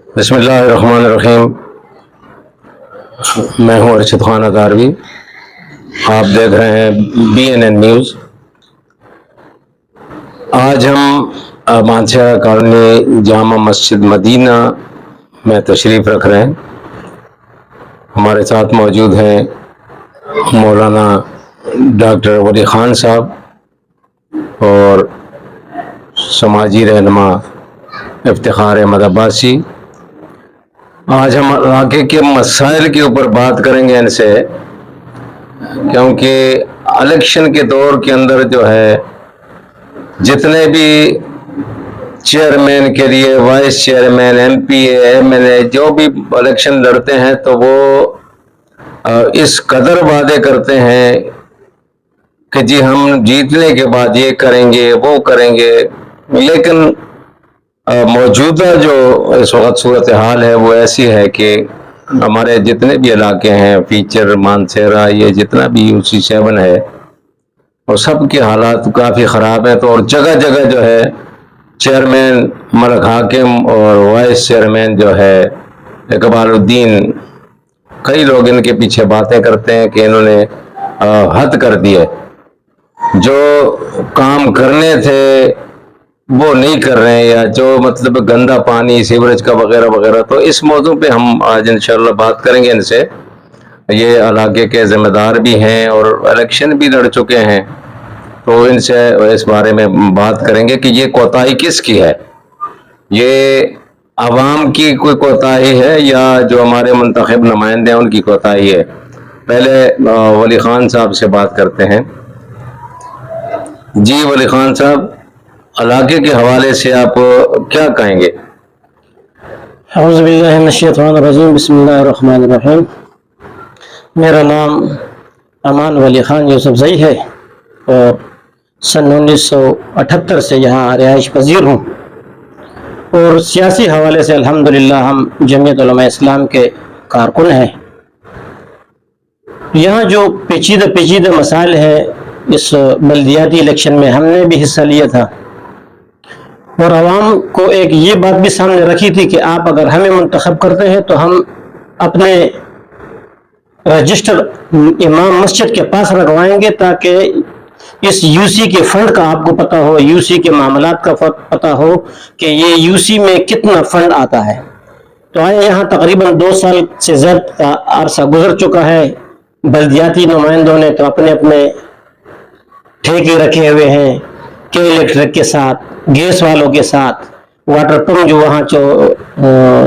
بسم اللہ الرحمن الرحیم۔ میں ہوں ارشد خان اطاروی، آپ دیکھ رہے ہیں BNN نیوز۔ آج ہم مانسہرہ کالونی جامع مسجد مدینہ میں تشریف رکھ رہے ہیں۔ ہمارے ساتھ موجود ہیں مولانا ڈاکٹر ولی خان صاحب اور سماجی رہنما افتخار احمد عباسی۔ آج ہم علاقے کے مسائل کے اوپر بات کریں گے ان سے، کیونکہ الیکشن کے دور کے اندر جو ہے جتنے بھی چیئرمین کے لیے، وائس چیئرمین، MP MLA جو بھی الیکشن لڑتے ہیں تو وہ اس قدر وعدے کرتے ہیں کہ جی ہم جیتنے کے بعد یہ کریں گے وہ کریں گے، لیکن موجودہ جو اس وقت صورتحال ہے وہ ایسی ہے کہ ہمارے جتنے بھی علاقے ہیں، فیچر، مانسہرہ، یہ جتنا بھی UC7 ہے، اور سب کے حالات کافی خراب ہیں۔ تو اور جگہ جگہ جو ہے چیئرمین ملک حاکم اور وائس چیئرمین جو ہے اقبال الدین، کئی لوگ ان کے پیچھے باتیں کرتے ہیں کہ انہوں نے حد کر دی ہے، جو کام کرنے تھے وہ نہیں کر رہے ہیں، یا جو مطلب گندا پانی، سیوریج کا وغیرہ وغیرہ۔ تو اس موضوع پہ ہم آج انشاءاللہ بات کریں گے ان سے۔ یہ علاقے کے ذمہ دار بھی ہیں اور الیکشن بھی لڑ چکے ہیں، تو ان سے اس بارے میں بات کریں گے کہ یہ کوتاہی کس کی ہے، یہ عوام کی کوئی کوتاہی ہے یا جو ہمارے منتخب نمائندے ہیں ان کی کوتاہی ہے۔ پہلے ولی خان صاحب سے بات کرتے ہیں۔ جی ولی خان صاحب، علاقے کے حوالے سے آپ کیا کہیں گے؟ اعوذ باللہ من الشیطان الرجیم، بسم اللہ الرحمن الرحیم۔ میرا نام امان ولی خان یوسف زئی ہے اور سن 1978 سے یہاں رہائش پذیر ہوں، اور سیاسی حوالے سے الحمدللہ ہم جمعیت علماء اسلام کے کارکن ہیں۔ یہاں جو پیچیدہ مسائل ہیں، اس بلدیاتی الیکشن میں ہم نے بھی حصہ لیا تھا، اور عوام کو ایک یہ بات بھی سامنے رکھی تھی کہ آپ اگر ہمیں منتخب کرتے ہیں تو ہم اپنے رجسٹر امام مسجد کے پاس رکھوائیں گے، تاکہ اس UC کے فنڈ کا آپ کو پتہ ہو، UC کے معاملات کا پتہ ہو کہ یہ UC میں کتنا فنڈ آتا ہے۔ تو آئے یہاں تقریباً 2 سال سے زیادہ کا عرصہ گزر چکا ہے، بلدیاتی نمائندوں نے تو اپنے ٹھیکے رکھے ہوئے ہیں، کے الیکٹرک کے ساتھ، گیس والوں کے ساتھ، واٹر پمپ جو وہاں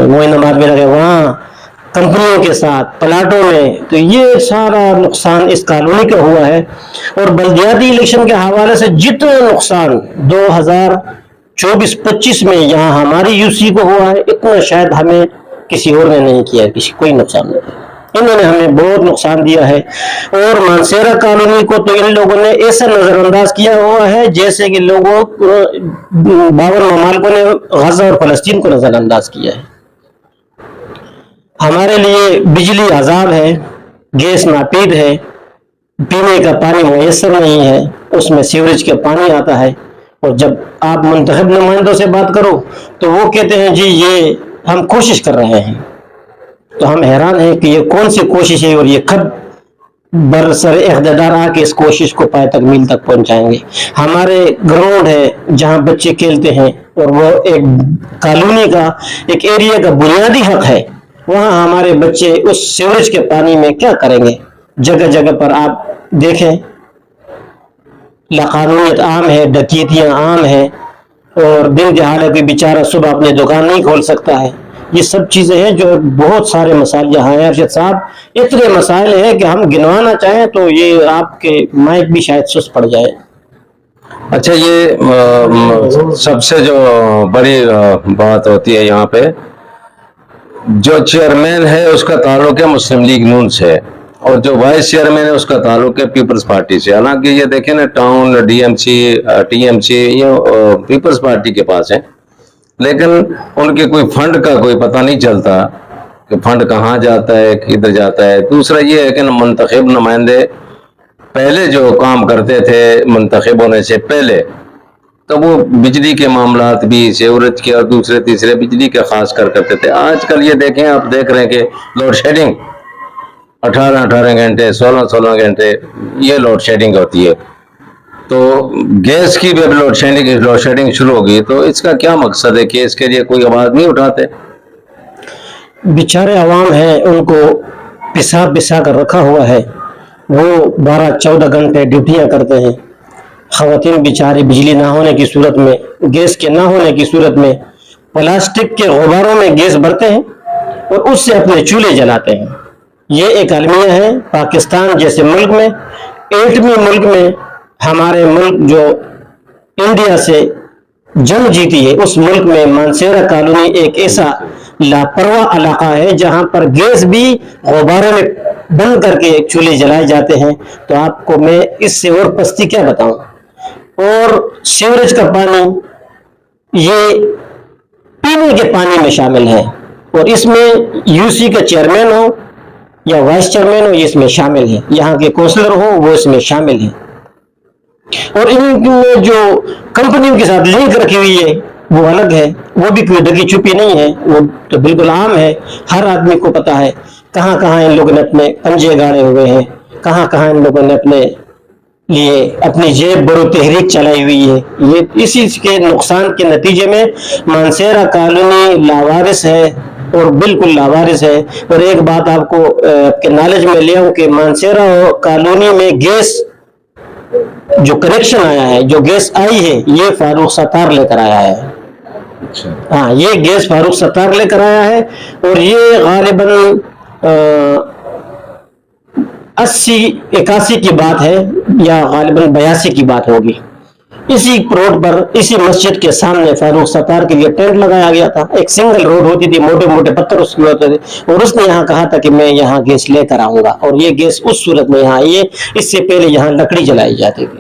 موئنآباد میں لگے وہاں، کمپنیوں کے ساتھ، پلاٹوں میں۔ تو یہ سارا نقصان اس کالونی کا ہوا ہے، اور بلدیاتی الیکشن کے حوالے سے جتنا نقصان 2024-25 میں یہاں ہماری UC کو ہوا ہے، اتنا شاید ہمیں کسی اور نے نہیں کیا، کوئی نقصان نہیں۔ انہوں نے ہمیں بہت نقصان دیا ہے، اور مانسہرہ کالونی کو تو ان لوگوں نے ایسا نظر انداز کیا ہوا ہے جیسے کہ لوگوں 52 ممالکوں نے غزہ اور فلسطین کو نظر انداز کیا ہے۔ ہمارے لیے بجلی عذاب ہے، گیس ناپید ہے، پینے کا پانی میسر نہیں ہے، اس میں سیوریج کا پانی آتا ہے، اور جب آپ منتخب نمائندوں سے بات کرو تو وہ کہتے ہیں جی یہ ہم کوشش کر رہے ہیں۔ تو ہم حیران ہیں کہ یہ کون سی کوشش ہے، اور یہ کب برسر اقتدار آ کے اس کوشش کو پائے تکمیل تک پہنچائیں گے۔ ہمارے گراؤنڈ ہے جہاں بچے کھیلتے ہیں، اور وہ ایک کالونی کا، ایک ایریا کا بنیادی حق ہے، وہاں ہمارے بچے اس سیوریج کے پانی میں کیا کریں گے؟ جگہ جگہ پر آپ دیکھیں لاقانونیت عام ہے، ڈکیتیاں عام ہیں، اور دن دہاڑے کوئی بیچارہ صبح اپنی دکان نہیں کھول سکتا ہے۔ یہ سب چیزیں ہیں جو بہت سارے مسائل یہاں ہیں۔ ارشد صاحب، اتنے مسائل ہیں کہ ہم گنوانا چاہیں تو یہ آپ کے مائک بھی شاید سست پڑ جائے۔ اچھا، یہ سب سے جو بڑی بات ہوتی ہے یہاں پہ، جو چیئرمین ہے اس کا تعلق ہے مسلم لیگ نون سے، اور جو وائس چیئرمین ہے اس کا تعلق ہے پیپلز پارٹی سے۔ حالانکہ یہ دیکھیں نا، ٹاؤن DMC TMC یہ پیپلز پارٹی کے پاس ہے، لیکن ان کے کوئی فنڈ کا کوئی پتہ نہیں چلتا کہ فنڈ کہاں جاتا ہے، کدھر جاتا ہے۔ دوسرا یہ ہے کہ منتخب نمائندے پہلے جو کام کرتے تھے منتخب ہونے سے پہلے، تو وہ بجلی کے معاملات بھی سیوریج کے اور دوسرے تیسرے بجلی کے خاص کر کرتے تھے. آج کل یہ دیکھیں, آپ دیکھ رہے ہیں کہ لوڈ شیڈنگ 18 گھنٹے 16 گھنٹے یہ لوڈ شیڈنگ ہوتی ہے. تو گیس کی بھی اب لوڈ شیڈنگ شروع ہوگی, تو اس کا کیا مقصد ہے کہ اس کے لیے کوئی آواز نہیں اٹھاتے؟ بیچارے عوام ہیں, ان کو پسا کر رکھا ہوا ہے, وہ 12-14 گھنٹے ڈیوٹیاں کرتے ہیں. خواتین بیچارے بجلی نہ ہونے کی صورت میں, گیس کے نہ ہونے کی صورت میں پلاسٹک کے غباروں میں گیس بھرتے ہیں اور اس سے اپنے چولہے جلاتے ہیں. یہ ایک المیہ ہے. پاکستان جیسے ملک میں, ایٹمی ملک میں, ہمارے ملک جو انڈیا سے جنگ جیتی ہے, اس ملک میں مانسیرا کالونی ایک ایسا لاپرواہ علاقہ ہے جہاں پر گیس بھی غباروں میں بند کر کے چولہے جلائے جاتے ہیں. تو آپ کو میں اس سے اور پستی کیا بتاؤں. اور سیوریج کا پانی یہ پینے کے پانی میں شامل ہے, اور اس میں یو سی کا چیئرمین ہو یا وائس چیئرمین ہو, یہ اس میں شامل ہے. یہاں کے کونسلر ہو وہ اس میں شامل ہے. اور ان میں جو کمپنیوں کے ساتھ لنک رکھی ہوئی ہے وہ الگ ہے, وہ بھی کوئی ڈکی چھپی نہیں ہے, وہ تو بالکل عام ہے. ہر آدمی کو پتا ہے کہاں کہاں ان لوگوں نے اپنے پنجے گاڑے ہوئے ہیں, کہاں کہاں ان لوگوں نے اپنے لیے اپنی جیب برو تحریک چلائی ہوئی ہے. یہ اسی کے نقصان کے نتیجے میں مانسیرا کالونی لاوارث ہے, اور بالکل لاوارث ہے. اور ایک بات آپ کو کے نالج میں لے آؤں کہ مانسیرا کالونی میں گیس جو کنیکشن آیا ہے, جو گیس آئی ہے, یہ فاروق ستار لے کر آیا ہے. ہاں, یہ گیس فاروق ستار لے کر آیا ہے, اور یہ غالباً 80-81 کی بات ہے, یا غالباً 82 کی بات ہوگی. اسی روڈ پر, اسی مسجد کے سامنے فاروق ستار کے لیے ٹینٹ لگایا گیا تھا. ایک سنگل روڈ ہوتی تھی, موٹے موٹے پتھر اس میں ہوتے تھے, اور اس نے یہاں کہا تھا کہ میں یہاں گیس لے کر آؤں گا, اور یہ گیس اس صورت میں یہاں آئی ہے. اس سے پہلے یہاں لکڑی جلائی جاتی تھی.